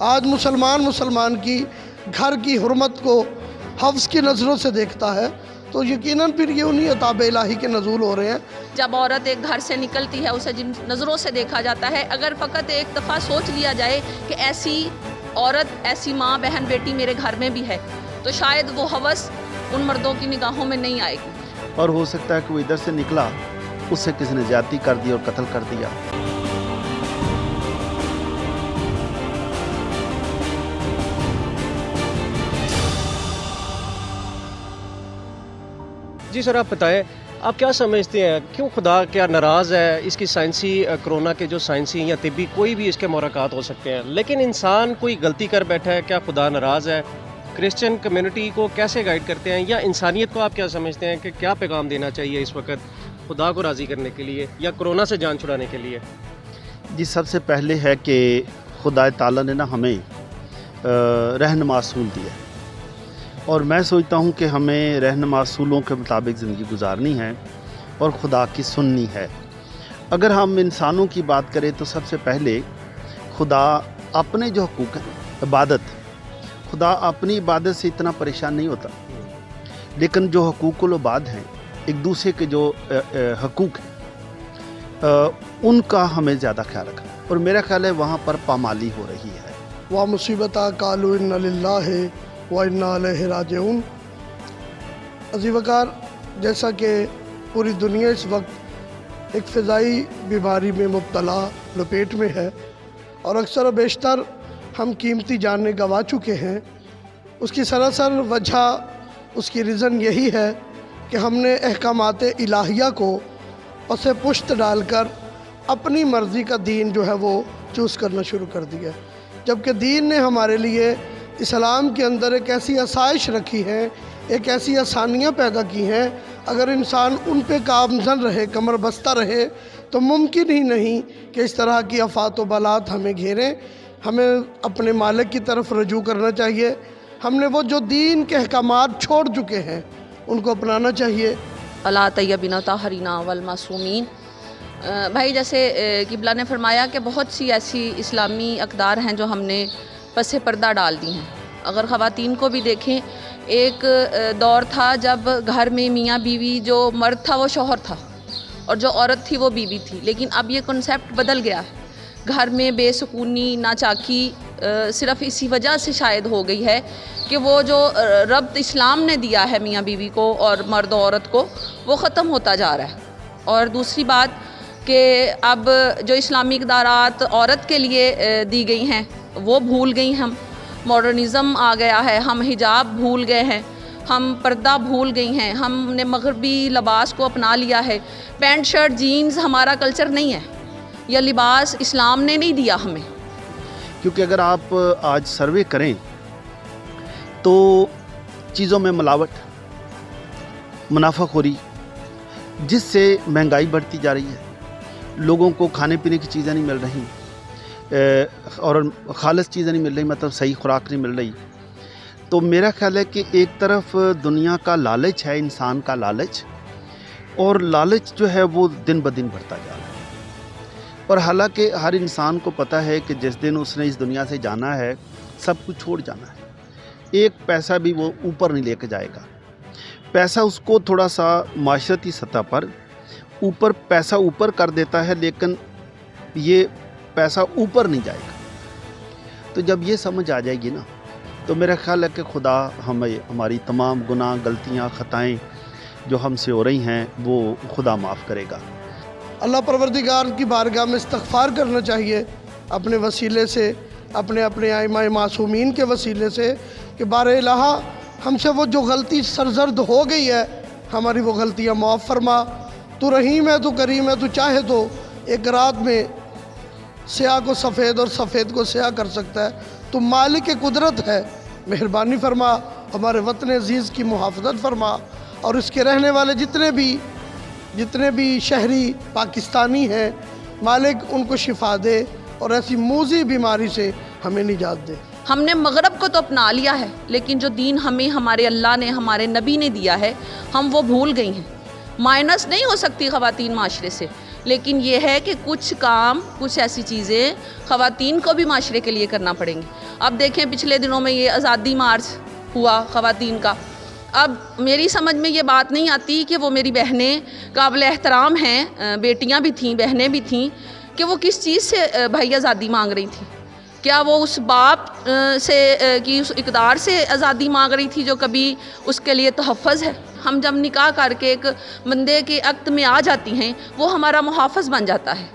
آج مسلمان کی گھر کی حرمت کو حفظ کی نظروں سے دیکھتا ہے تو یقیناً پھر یہ انہی عطاب الہی کے نزول ہو رہے ہیں۔ جب عورت ایک گھر سے نکلتی ہے اسے جن نظروں سے دیکھا جاتا ہے، اگر فقط ایک دفعہ سوچ لیا جائے کہ ایسی عورت، ایسی ماں، بہن، بیٹی میرے گھر میں بھی ہے، تو شاید وہ ہوس ان مردوں کی نگاہوں میں نہیں آئے گی۔ اور ہو سکتا ہے کہ وہ ادھر سے نکلا، اس سے کسی نے زیادتی کر دی اور قتل کر دیا۔ جی سر، آپ بتائیں، آپ کیا سمجھتے ہیں کیوں خدا کیا ناراض ہے؟ اس کی سائنسی کرونا کے جو سائنسی یا طبی کوئی بھی اس کے محرکات ہو سکتے ہیں، لیکن انسان کوئی غلطی کر بیٹھا ہے، کیا خدا ناراض ہے؟ کرسچن کمیونٹی کو کیسے گائیڈ کرتے ہیں، یا انسانیت کو آپ کیا سمجھتے ہیں کہ کیا پیغام دینا چاہیے اس وقت خدا کو راضی کرنے کے لیے یا کرونا سے جان چھڑانے کے لیے؟ جی، سب سے پہلے ہے کہ خدا تعالیٰ نے ہمیں رہنما اصول دیا، اور میں سوچتا ہوں کہ ہمیں رہنما اصولوں کے مطابق زندگی گزارنی ہے اور خدا کی سننی ہے۔ اگر ہم انسانوں کی بات کریں تو سب سے پہلے خدا اپنے جو حقوق ہیں، عبادت، خدا اپنی عبادت سے اتنا پریشان نہیں ہوتا، لیکن جو حقوق العباد ہیں، ایک دوسرے کے جو حقوق ہیں، ان کا ہمیں زیادہ خیال رکھنا، اور میرا خیال ہے وہاں پر پامالی ہو رہی ہے۔ وا مصیبتہ قالوا ان للہ وَإِنَّا إِلَيْهِ راجعون۔ عزیز وقار، جیسا کہ پوری دنیا اس وقت ایک فضائی بیماری میں مبتلا لپیٹ میں ہے، اور اکثر و بیشتر ہم قیمتی جانیں گنوا چکے ہیں، اس کی سراسر وجہ، اس کی ریزن یہی ہے کہ ہم نے احکامات الہیہ کو اسے پشت ڈال کر اپنی مرضی کا دین جو ہے وہ چوز کرنا شروع کر دیا، جبکہ دین نے ہمارے لیے اسلام کے اندر ایک ایسی آسائش رکھی ہے، ایک ایسی آسانیاں پیدا کی ہیں، اگر انسان ان پہ گامزن رہے، کمر بستہ رہے، تو ممکن ہی نہیں کہ اس طرح کی آفات و بلات ہمیں گھیریں۔ ہمیں اپنے مالک کی طرف رجوع کرنا چاہیے، ہم نے وہ جو دین کے احکامات چھوڑ چکے ہیں ان کو اپنانا چاہیے۔ اللہ طیبین طاہرین والمعصومین۔ بھائی، جیسے قبلہ نے فرمایا کہ بہت سی ایسی اسلامی اقدار ہیں جو ہم نے پس پردہ ڈال دی ہیں۔ اگر خواتین کو بھی دیکھیں، ایک دور تھا جب گھر میں میاں بیوی، جو مرد تھا وہ شوہر تھا اور جو عورت تھی وہ بیوی تھی، لیکن اب یہ کنسیپٹ بدل گیا ہے۔ گھر میں بے سکونی، ناچاکی صرف اسی وجہ سے شاید ہو گئی ہے کہ وہ جو ربط اسلام نے دیا ہے میاں بیوی کو اور مرد و عورت کو، وہ ختم ہوتا جا رہا ہے۔ اور دوسری بات کہ اب جو اسلامی اقدارات عورت کے لیے دی گئی ہیں وہ بھول گئی، ہم ماڈرنزم آ گیا ہے، ہم حجاب بھول گئے ہیں، ہم پردہ بھول گئی ہیں، ہم نے مغربی لباس کو اپنا لیا ہے۔ پینٹ شرٹ جینز ہمارا کلچر نہیں ہے، یہ لباس اسلام نے نہیں دیا ہمیں۔ کیونکہ اگر آپ آج سروے کریں تو چیزوں میں ملاوٹ، منافع خوری، جس سے مہنگائی بڑھتی جا رہی ہے، لوگوں کو کھانے پینے کی چیزیں نہیں مل رہی، اور خالص چیزیں نہیں مل رہی، مطلب صحیح خوراک نہیں مل رہی، تو میرا خیال ہے کہ ایک طرف دنیا کا لالچ ہے، انسان کا لالچ، اور لالچ جو ہے وہ دن بدن بڑھتا جا رہا ہے، اور حالانکہ ہر انسان کو پتہ ہے کہ جس دن اس نے اس دنیا سے جانا ہے سب کچھ چھوڑ جانا ہے، ایک پیسہ بھی وہ اوپر نہیں لے کے جائے گا۔ پیسہ اس کو تھوڑا سا معاشرتی سطح پر اوپر، پیسہ اوپر کر دیتا ہے، لیکن یہ پیسہ اوپر نہیں جائے گا۔ تو جب یہ سمجھ آ جائے گی نا، تو میرا خیال ہے کہ خدا ہمیں ہماری تمام گناہ، غلطیاں، خطائیں جو ہم سے ہو رہی ہیں وہ خدا معاف کرے گا۔ اللہ پروردگار کی بارگاہ میں استغفار کرنا چاہیے اپنے وسیلے سے، اپنے ائمہ معصومین کے وسیلے سے، کہ بار الہ ہم سے وہ جو غلطی سرزد ہو گئی ہے، ہماری وہ غلطیاں معاف فرما۔ تو رحیم ہے، تو کریم ہے، تو چاہے تو ایک رات میں سیاہ کو سفید اور سفید کو سیاہ کر سکتا ہے، تو مالک قدرت ہے، مہربانی فرما، ہمارے وطن عزیز کی محافظت فرما، اور اس کے رہنے والے جتنے بھی شہری پاکستانی ہیں، مالک ان کو شفا دے اور ایسی موذی بیماری سے ہمیں نجات دے۔ ہم نے مغرب کو تو اپنا لیا ہے، لیکن جو دین ہمیں ہمارے اللہ نے، ہمارے نبی نے دیا ہے، ہم وہ بھول گئی ہیں۔ مائنس نہیں ہو سکتی خواتین معاشرے سے، لیکن یہ ہے کہ کچھ کام، کچھ ایسی چیزیں خواتین کو بھی معاشرے کے لیے کرنا پڑیں گی۔ اب دیکھیں پچھلے دنوں میں یہ آزادی مارچ ہوا خواتین کا، اب میری سمجھ میں یہ بات نہیں آتی کہ وہ میری بہنیں قابل احترام ہیں، بیٹیاں بھی تھیں، بہنیں بھی تھیں، کہ وہ کس چیز سے بھائی آزادی مانگ رہی تھیں۔ کیا وہ اس باپ سے کی اس اقدار سے آزادی مانگ رہی تھی جو کبھی اس کے لیے تحفظ ہے؟ ہم جب نکاح کر کے ایک بندے کے عقد میں آ جاتی ہیں، وہ ہمارا محافظ بن جاتا ہے،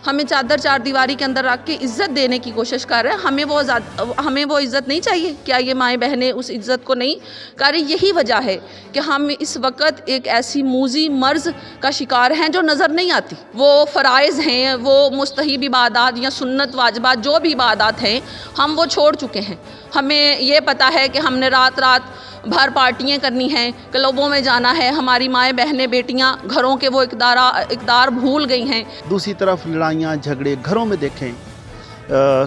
ہمیں چادر چار دیواری کے اندر رکھ کے عزت دینے کی کوشش کر رہے ہیں، ہمیں وہ عزت نہیں چاہیے؟ کیا یہ مائیں بہنیں اس عزت کو نہیں کر رہی؟ یہی وجہ ہے کہ ہم اس وقت ایک ایسی موذی مرض کا شکار ہیں جو نظر نہیں آتی۔ وہ فرائض ہیں، وہ مستحب عبادات یا سنت واجبات جو بھی عبادات ہیں، ہم وہ چھوڑ چکے ہیں۔ ہمیں یہ پتہ ہے کہ ہم نے رات بھر پارٹیاں کرنی ہیں، کلبوں میں جانا ہے، ہماری مائیں بہنیں بیٹیاں گھروں کے وہ اقدار بھول گئی ہیں۔ دوسری طرف لڑائیاں جھگڑے گھروں میں دیکھیں،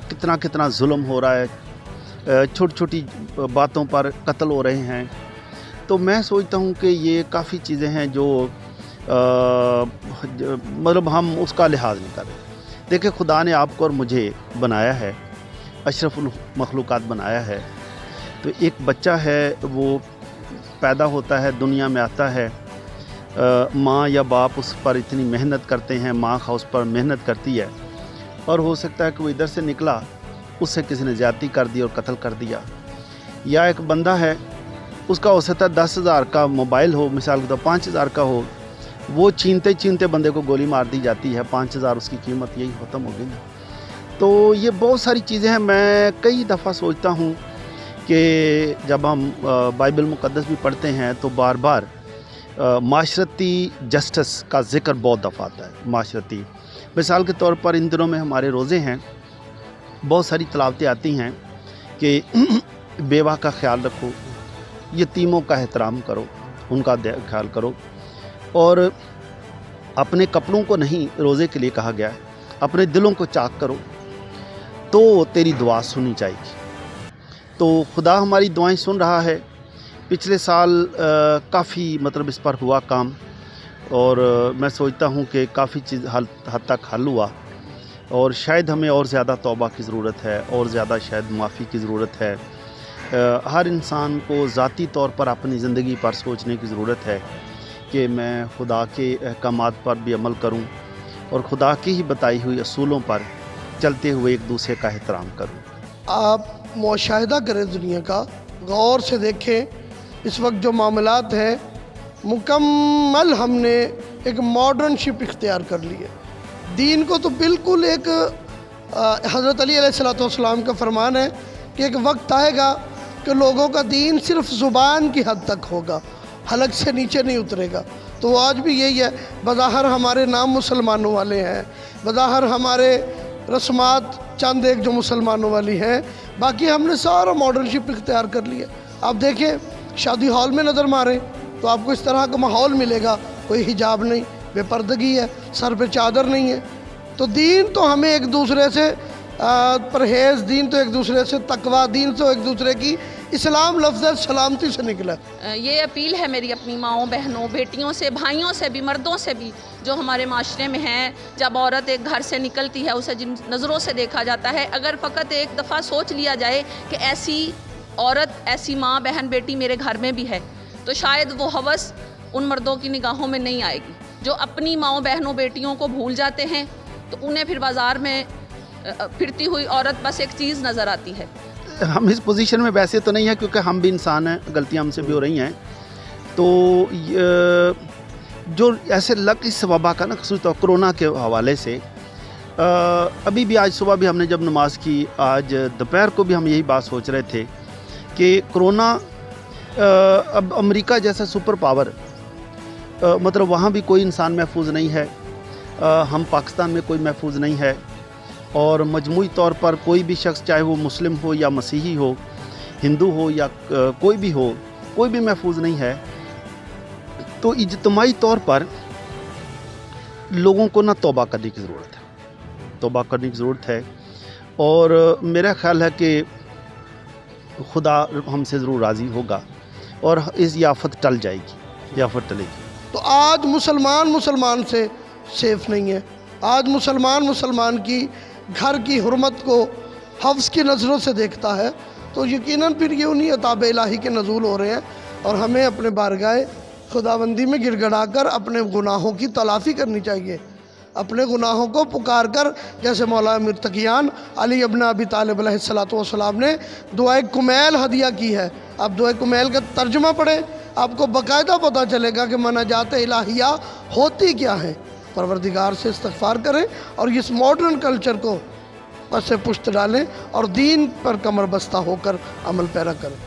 کتنا ظلم ہو رہا ہے، چھوٹی چھوٹی باتوں پر قتل ہو رہے ہیں۔ تو میں سوچتا ہوں کہ یہ کافی چیزیں ہیں جو مطلب ہم اس کا لحاظ نہیں کر رہے۔ دیکھیں خدا نے آپ کو اور مجھے بنایا ہے، اشرف المخلوقات بنایا ہے، تو ایک بچہ ہے وہ پیدا ہوتا ہے، دنیا میں آتا ہے، ماں یا باپ اس پر اتنی محنت کرتے ہیں، ماں اس پر محنت کرتی ہے، اور ہو سکتا ہے کہ وہ ادھر سے نکلا، اس سے کسی نے زیادتی کر دی اور قتل کر دیا۔ یا ایک بندہ ہے، اس کا ہو سکتا ہے 10,000 کا موبائل ہو، مثال کے طور 5,000 کا ہو، وہ چھینتے بندے کو گولی مار دی جاتی ہے، 5,000 اس کی قیمت، یہی ختم ہو گئی نا۔ تو یہ بہت ساری چیزیں ہیں۔ میں کئی دفعہ سوچتا ہوں کہ جب ہم بائبل مقدس بھی پڑھتے ہیں تو بار بار معاشرتی جسٹس کا ذکر بہت دفعہ آتا ہے۔ معاشرتی مثال کے طور پر ان دنوں میں ہمارے روزے ہیں، بہت ساری تلاوتیں آتی ہیں کہ بیوہ کا خیال رکھو، یتیموں کا احترام کرو، ان کا خیال کرو، اور اپنے کپڑوں کو نہیں روزے کے لیے کہا گیا ہے، اپنے دلوں کو چاک کرو تو تیری دعا سنی جائے گی۔ تو خدا ہماری دعائیں سن رہا ہے۔ پچھلے سال کافی مطلب اس پر ہوا کام، اور میں سوچتا ہوں کہ کافی چیز حد تک حل ہوا، اور شاید ہمیں اور زیادہ توبہ کی ضرورت ہے، اور زیادہ شاید معافی کی ضرورت ہے۔ ہر انسان کو ذاتی طور پر اپنی زندگی پر سوچنے کی ضرورت ہے کہ میں خدا کے احکامات پر بھی عمل کروں، اور خدا کی ہی بتائی ہوئی اصولوں پر چلتے ہوئے ایک دوسرے کا احترام کروں۔ آپ مشاہدہ کریں دنیا کا، غور سے دیکھیں اس وقت جو معاملات ہیں، مکمل ہم نے ایک ماڈرن شپ اختیار کر لی ہے۔ دین کو تو بالکل ایک حضرت علی علیہ السلام کا فرمان ہے کہ ایک وقت آئے گا کہ لوگوں کا دین صرف زبان کی حد تک ہوگا، حلق سے نیچے نہیں اترے گا۔ تو آج بھی یہی ہے، بظاہر ہمارے نام مسلمانوں والے ہیں، بظاہر ہمارے رسمات چند ایک جو مسلمانوں والی ہیں، باقی ہم نے سارا ماڈرن شپ اختیار کر لیا۔ آپ دیکھیں شادی ہال میں نظر ماریں تو آپ کو اس طرح کا ماحول ملے گا، کوئی حجاب نہیں، بے پردگی ہے، سر پہ چادر نہیں ہے۔ تو دین تو ہمیں ایک دوسرے سے پرہیز، دین تو ایک دوسرے سے تقوی، دین تو ایک دوسرے کی، اسلام لفظ سلامتی سے نکلا۔ یہ اپیل ہے میری اپنی ماؤں، بہنوں، بیٹیوں سے، بھائیوں سے بھی، مردوں سے بھی جو ہمارے معاشرے میں ہیں۔ جب عورت ایک گھر سے نکلتی ہے، اسے جن نظروں سے دیکھا جاتا ہے، اگر فقط ایک دفعہ سوچ لیا جائے کہ ایسی عورت، ایسی ماں، بہن، بیٹی میرے گھر میں بھی ہے، تو شاید وہ ہوس ان مردوں کی نگاہوں میں نہیں آئے گی جو اپنی ماؤں، بہنوں، بیٹیوں کو بھول جاتے ہیں، تو انہیں پھر بازار میں پھرتی ہوئی عورت بس ایک چیز نظر آتی ہے۔ ہم اس پوزیشن میں ویسے تو نہیں ہیں، کیونکہ ہم بھی انسان ہیں، غلطیاں ہم سے بھی ہو رہی ہیں۔ تو جو ایسے لگ اس وبا کا نا، خصوص طور کرونا کے حوالے سے، ابھی بھی آج صبح بھی ہم نے جب نماز کی، آج دوپہر کو بھی ہم یہی بات سوچ رہے تھے کہ کرونا اب امریکہ جیسا سپر پاور، مطلب وہاں بھی کوئی انسان محفوظ نہیں ہے، ہم پاکستان میں کوئی محفوظ نہیں ہے، اور مجموعی طور پر کوئی بھی شخص، چاہے وہ مسلم ہو یا مسیحی ہو، ہندو ہو یا کوئی بھی ہو، کوئی بھی محفوظ نہیں ہے۔ تو اجتماعی طور پر لوگوں کو نہ توبہ کرنے کی ضرورت ہے، توبہ کرنے کی ضرورت ہے، اور میرا خیال ہے کہ خدا ہم سے ضرور راضی ہوگا، اور اس آفت ٹل جائے گی، یہ آفت ٹلے گی۔ تو آج مسلمان سے سیف نہیں ہے، آج مسلمان کی گھر کی حرمت کو حفظ کی نظروں سے دیکھتا ہے تو یقیناً پھر یہ انہی عطاب الہی کے نزول ہو رہے ہیں، اور ہمیں اپنے بارگاہ خداوندی میں گر گڑا کر اپنے گناہوں کی تلافی کرنی چاہیے، اپنے گناہوں کو پکار کر، جیسے مولا امیر تقیان علی ابن ابی طالب علیہ السلام نے دعائے کمیل ہدیہ کی ہے۔ آپ دعائے کمیل کا ترجمہ پڑھیں، آپ کو باقاعدہ پتہ چلے گا کہ مناجات الہیہ ہوتی کیا ہے۔ پروردگار سے استغفار کریں اور اس ماڈرن کلچر کو پس پشت ڈالیں اور دین پر کمر بستہ ہو کر عمل پیرا کریں۔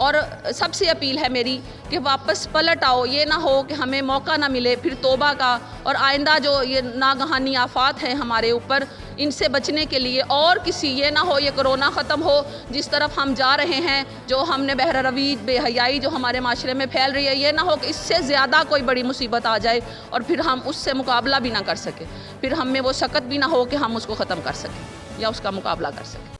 اور سب سے اپیل ہے میری کہ واپس پلٹ آؤ، یہ نہ ہو کہ ہمیں موقع نہ ملے پھر توبہ کا، اور آئندہ جو یہ ناگہانی آفات ہیں ہمارے اوپر، ان سے بچنے کے لیے اور کسی یہ نہ ہو یہ کرونا ختم ہو جس طرف ہم جا رہے ہیں، جو ہم نے بہر روی بے حیائی جو ہمارے معاشرے میں پھیل رہی ہے، یہ نہ ہو کہ اس سے زیادہ کوئی بڑی مصیبت آ جائے اور پھر ہم اس سے مقابلہ بھی نہ کر سکیں، پھر ہم میں وہ سکت بھی نہ ہو کہ ہم اس کو ختم کر سکیں یا اس کا مقابلہ کر سکیں۔